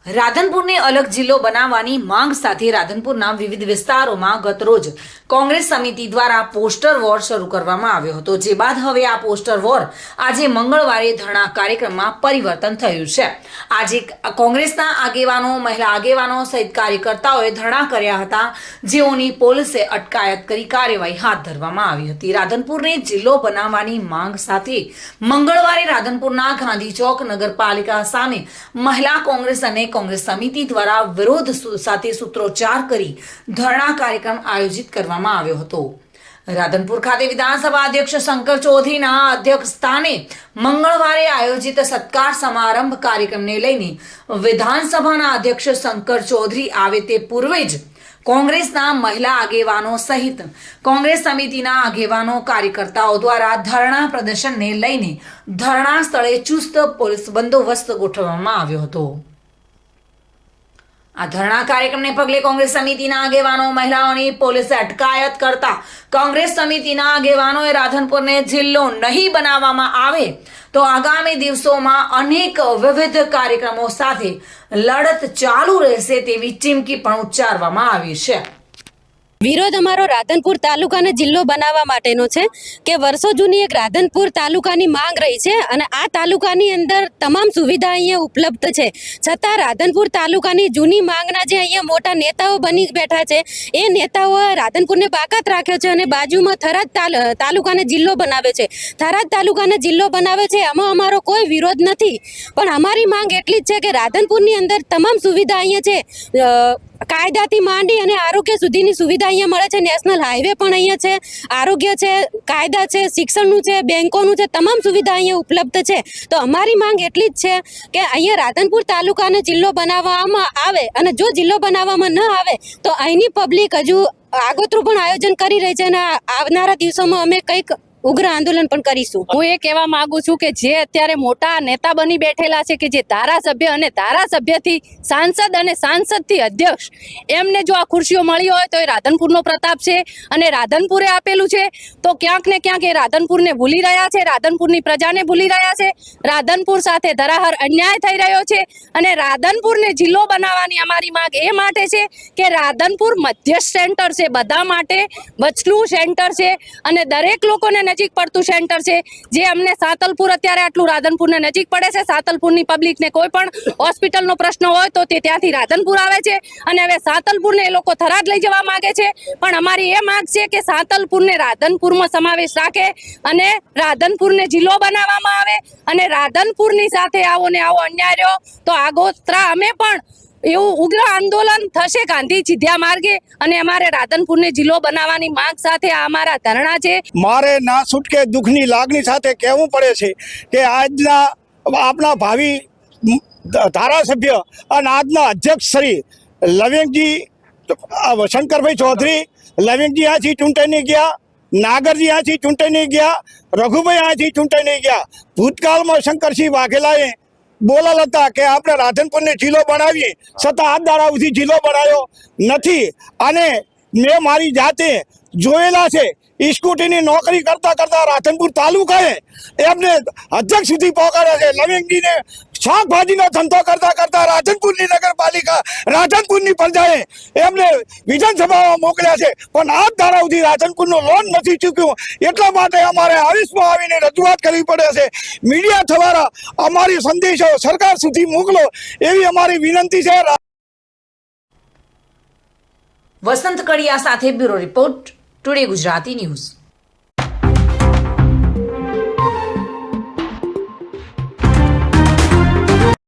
રાધનપુરને અલગ જિલ્લો બનાવવાની માંગ સાથે રાધનપુરના વિવિધ વિસ્તારોમાં ગતરોજ કોંગ્રેસ સમિતિ દ્વારા પોસ્ટર વોર શરૂ કરવામાં આવ્યો હતો, જે બાદ હવે આ પોસ્ટર વોર આજે મંગળવારે ધરણા કાર્યક્રમમાં પરિવર્તન થયું છે। આજે કોંગ્રેસના આગેવાનો, મહિલા આગેવાનો સહિત કાર્યકર્તાઓએ ધરણા કર્યા હતા, જેઓની પોલીસે અટકાયત કરી કાર્યવાહી હાથ ધરવામાં આવી હતી। રાધનપુરને જિલ્લો બનાવવાની માંગ સાથે મંગળવારે રાધનપુરના ગાંધી ચોક નગરપાલિકા સામે મહિલા કોંગ્રેસ અને કોંગ્રેસ સમિતિ દ્વારા વિરોધ સાથે સૂત્રોચ્ચાર કરી ધરણા કાર્યક્રમ આયોજિત કરવામાં આવ્યો હતો। રાધનપુર ખાતે વિધાનસભા અધ્યક્ષ શંકર ચૌધરીના અધ્યક્ષ સ્થાને મંગળવારે આયોજિત સત્કાર સમારંભ કાર્યક્રમને લઈને વિધાનસભાના અધ્યક્ષ શંકર ચૌધરી આવે તે પૂર્વે જ કોંગ્રેસના મહિલા આગેવાનો સહિત કોંગ્રેસ સમિતિના આગેવાનો કાર્યકર્તાઓ દ્વારા ધરણા પ્રદર્શનને લઈને ધરણા સ્થળે ચુસ્ત પોલીસ બંદોબસ્ત ગોઠવવામાં આવ્યો હતો। આ ધરણા કાર્યક્રમને પગલે કોંગ્રેસ સમિતિના આગેવાનો, મહિલાઓની પોલીસે અટકાયત કરતા કોંગ્રેસ સમિતિના આગેવાનોએ રાધનપુરને જિલ્લો નહીં બનાવવામાં આવે તો આગામી દિવસોમાં અનેક વિવિધ કાર્યક્રમો સાથે લડત ચાલુ રહેશે તેવી ચીમકી પણ ઉચ્ચારવામાં આવી છે। વિરોધ અમારો રાધનપુર તાલુકાને જિલ્લો બનાવવા માટેનો છે કે વર્ષો જૂની એક રાધનપુર તાલુકાની માંગ રહી છે અને આ તાલુકાની અંદર તમામ સુવિધા અહીંયા ઉપલબ્ધ છે, છતાં રાધનપુર તાલુકાની જૂની માંગના જે અહીંયા મોટા નેતાઓ બની બેઠા છે એ નેતાઓ રાધનપુરને બાકાત રાખ્યો છે અને બાજુમાં થરાદ તાલુકાને જિલ્લો બનાવે છે। થરાદ તાલુકાને જિલ્લો બનાવે છે, આમાં અમારો કોઈ વિરોધ નથી, પણ અમારી માંગ એટલી જ છે કે રાધનપુરની અંદર તમામ સુવિધા અહીંયા છે, કાયદાથી માંડી અને આરોગ્ય સુધીની સુવિધા અહીંયા મળે છે। નેશનલ હાઈવે પણ અહીંયા છે, આરોગ્ય છે, કાયદા છે, શિક્ષણનું છે, બેંકોનું છે, તમામ સુવિધા અહીંયા ઉપલબ્ધ છે। તો અમારી માંગ એટલી જ છે કે અહીંયા રાધનપુર તાલુકાને જિલ્લો બનાવવામાં આવે, અને જો જિલ્લો બનાવવામાં ન આવે તો અહીંની પબ્લિક હજુ આગોતરું પણ આયોજન કરી રહી છે અને આવનારા દિવસોમાં અમે કંઈક ઉગ્ર આંદોલન પણ કરીશું। હું એ કહેવા માંગુ છું કે જે અત્યારે મોટા નેતા બની બેઠેલા છે, કે જે ધારાસભ્ય અને ધારાસભ્યથી સાંસદ અને સાંસદથી અધ્યક્ષ, એમને જો આ ખુરશીઓ મળી હોય તો એ રાધનપુરનો પ્રતાપ છે અને રાધનપુરે આપેલું છે, તો ક્યાંક ને ક્યાંક એ રાધનપુરને ભૂલી રહ્યા છે, રાધનપુરની પ્રજાને ભૂલી રહ્યા છે। રાધનપુર સાથે ધરાહર અન્યાય થઈ રહ્યો છે અને રાધનપુરને જિલ્લો બનાવવાની અમારી માંગ એ માટે છે કે રાધનપુર મધ્યસ્થ સેન્ટર છે, બધા માટે વચલું સેન્ટર છે અને દરેક લોકોને નજીક પડતું સેન્ટર છે। જે અમને સાતલપુર અત્યારે આટલું રાધનપુરને નજીક પડે છે, સાતલપુરની પબ્લિકને કોઈ પણ હોસ્પિટલનો પ્રશ્ન હોય તો તે ત્યાંથી રાધનપુર આવે છે અને હવે સાતલપુરને એ લોકો થરાદ લઈ જવા માંગે છે, પણ અમારી એ માંગ છે કે સાતલપુરને રાધનપુરમાં સમાવેશ રાખે અને રાધનપુરને જિલ્લો બનાવવામાં આવે અને રાધનપુરની સાથે આવો ને આવો અન્યાય રહ્યો તો આગોતરા અમે પણ એવું ઉગ્ર આંદોલન થશે ગાંધી ચિધ્યા માર્ગે અને અમારે રાધનપુરને જિલ્લો બનાવવાની માંગ સાથે આ અમારા ધરણા છે। મારે ના છૂટકે દુઃખની લાગણી સાથે કહેવું પડે છે કે આજના આપણા ભાવિ ધારાસભ્ય અને આજના અધ્યક્ષ શ્રી લવિંગજી શંકરભાઈ ચૌધરી, લવિંગજી આથી ચૂંટાઈને ગયા, નાગરજી આથી ચૂંટાઈને ગયા, રઘુભાઈ આથી ચૂંટાઈને ગયા। ભૂતકાળમાં શંકરસિંહ વાઘેલાએ બોલેલ હતા કે આપણે રાધનપુરને જિલ્લો બનાવીએ, છતાં આ દાડા સુધી જિલ્લો બનાવ્યો નથી અને મેં મારી જાતે જોયેલા છે, સ્કૂટીની નોકરી કરતા કરતા રાધનપુર તાલુકાએ એમને અધ્યક્ષ સુધી પહોંચાડ્યા છે। લવિંગજીને શાકભાજીનો ધંધો કરતા કરતા રાધનપુરની નગરપાલિકા, રાધનપુરની પ્રજાએ એમને વિધાનસભામાં મોકલ્યા છે, પણ આ દાડા સુધી રાધનપુરનો લોન નથી ચૂક્યું। એટલા માટે અમારે આવીશમાં આવીને રજૂઆત કરવી પડે છે। મીડિયા દ્વારા અમારી સંદેશો સરકાર સુધી મોકલો એવી અમારી વિનંતી છે। વસંત કડિયા સાથે bureau report, today Gujarati news.